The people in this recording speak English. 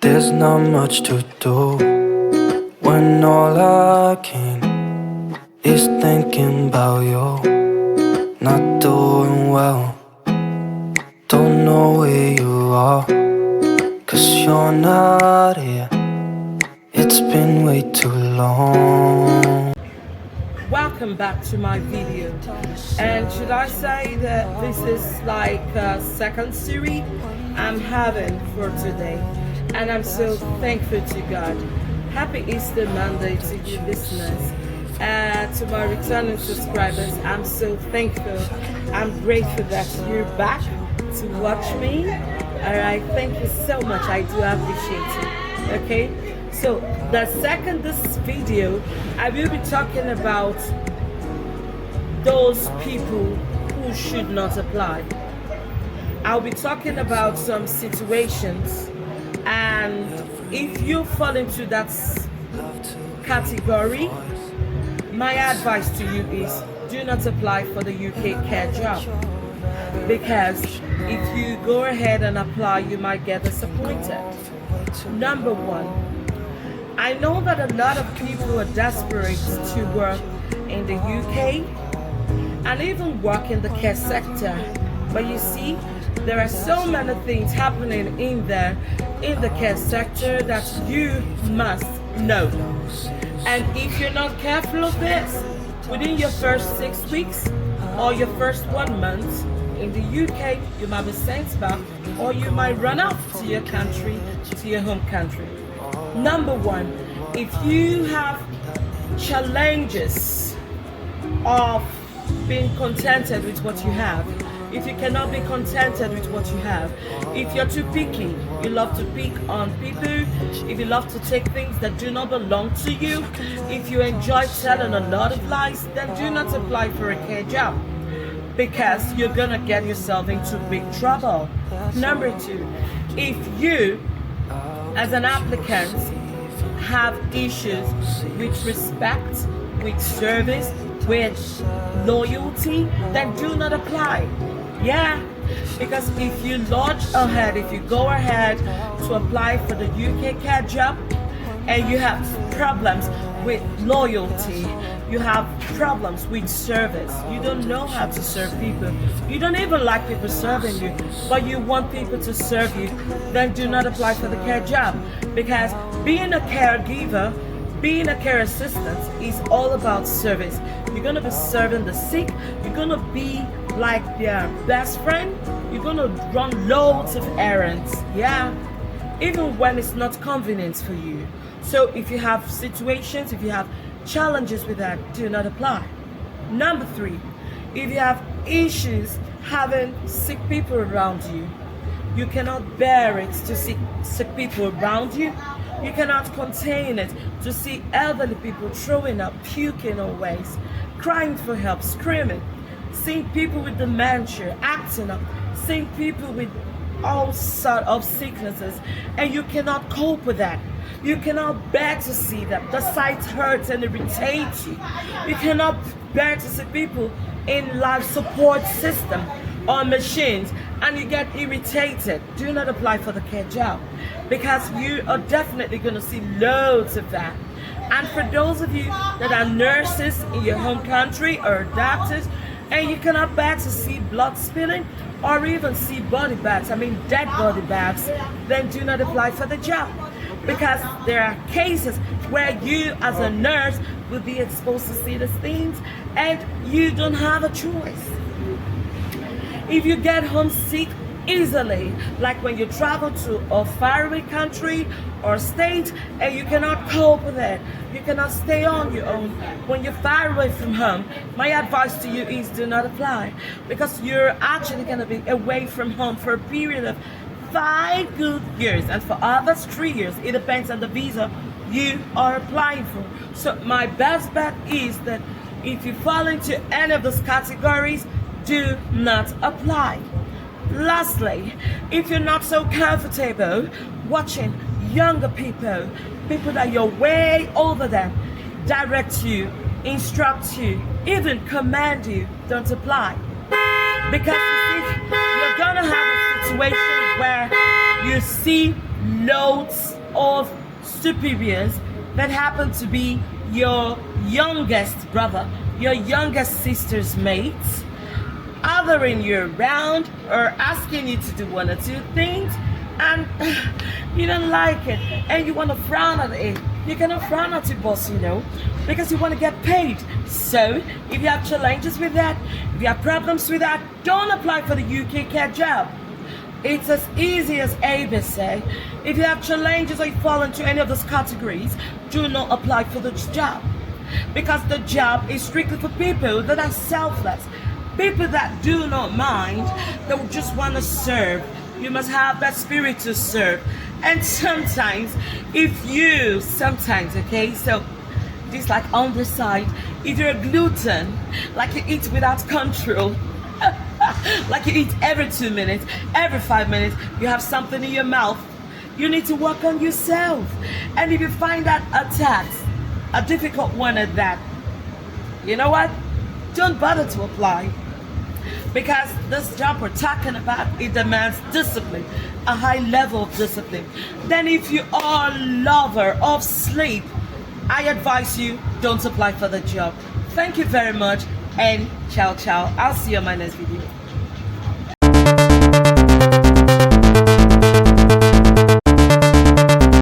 There's not much to do when all I can is thinking about you. Not doing well, don't know where you are, 'cause you're not here. It's been way too long. Welcome back to my video, and should I say that this is like a second series I'm having for today, and I'm so thankful to God. Happy Easter Monday to you listeners, and to my returning subscribers. I'm so thankful, I'm grateful that you're back to watch me. Alright, thank you so much, I do appreciate it. Okay, so this video I will be talking about those people who should not apply. I'll be talking about some situations, and if you fall into that category, my advice to you is do not apply for the UK care job, because if you go ahead and apply, you might get disappointed. Number one, I know that a lot of people are desperate to work in the UK and even work in the care sector, but you see, there are so many things happening in the care sector that you must know. And if you're not careful of this, within your first 6 weeks or your first 1 month in the UK, you might be sent back, or you might run off to your country, to your home country. Number one, if you have challenges of being contented with what you have, if you cannot be contented with what you have, if you're too picky, you love to pick on people, if you love to take things that do not belong to you, if you enjoy telling a lot of lies, then do not apply for a care job, because you're gonna get yourself into big trouble. Number two, if you as an applicant have issues with respect, with service, with loyalty, then do not apply. Yeah, because if you go ahead to apply for the UK care job and you have problems with loyalty, you have problems with service, you don't know how to serve people, you don't even like people serving you, but you want people to serve you, then do not apply for the care job. Because being a caregiver, being a care assistant is all about service. You're going to be serving the sick, you're going to be like their best friend, you're going to run loads of errands, yeah, even when it's not convenient for you. So if you have situations, if you have challenges with that, do not apply. Number three, if you have issues having sick people around you, you cannot bear it to see sick people around you, you cannot contain it to see elderly people throwing up, puking always, crying for help, screaming, seeing people with dementia acting up, seeing people with all sorts of sicknesses, and you cannot cope with that. You cannot bear to see them. The sight hurts and irritates you. You cannot bear to see people in life support system or machines, and you get irritated. Do not apply for the care job, because you are definitely going to see loads of that. And for those of you that are nurses in your home country or doctors, and you cannot bear to see blood spilling or even see dead body bags, then do not apply for the job, because there are cases where you as a nurse will be exposed to see these things and you don't have a choice. If you get homesick easily, like when you travel to a faraway country or state and you cannot cope with it, you cannot stay on your own when you're far away from home, my advice to you is do not apply, because you're actually going to be away from home for a period of 5 good years, and for others 3 years. It depends on the visa you are applying for. So my best bet is that if you fall into any of those categories, do not apply. Lastly, if you're not so comfortable watching younger people that you're way over them, direct you, instruct you, even command you, don't apply. Because you see, you're gonna have a situation where you see loads of superiors that happen to be your youngest brother, your youngest sister's mates, othering you around or asking you to do one or two things, and you don't like it and you want to frown at it. You cannot frown at your boss, because you want to get paid. So if you have challenges with that, if you have problems with that, don't apply for the UK care job. It's as easy as ABC. If you have challenges or you fall into any of those categories, do not apply for the job, because the job is strictly for people that are selfless, people that do not mind, that just want to serve. You must have that spirit to serve. And sometimes, okay, so this like on the side, if you're a glutton, like you eat without control, like you eat every 2 minutes, every 5 minutes, you have something in your mouth, you need to work on yourself. And if you find that a task, a difficult one at that, you know what? Don't bother to apply. Because this job we're talking about, it demands discipline, a high level of discipline. Then if you are a lover of sleep, I advise you, don't apply for the job. Thank you very much, and ciao ciao. I'll see you on my next video.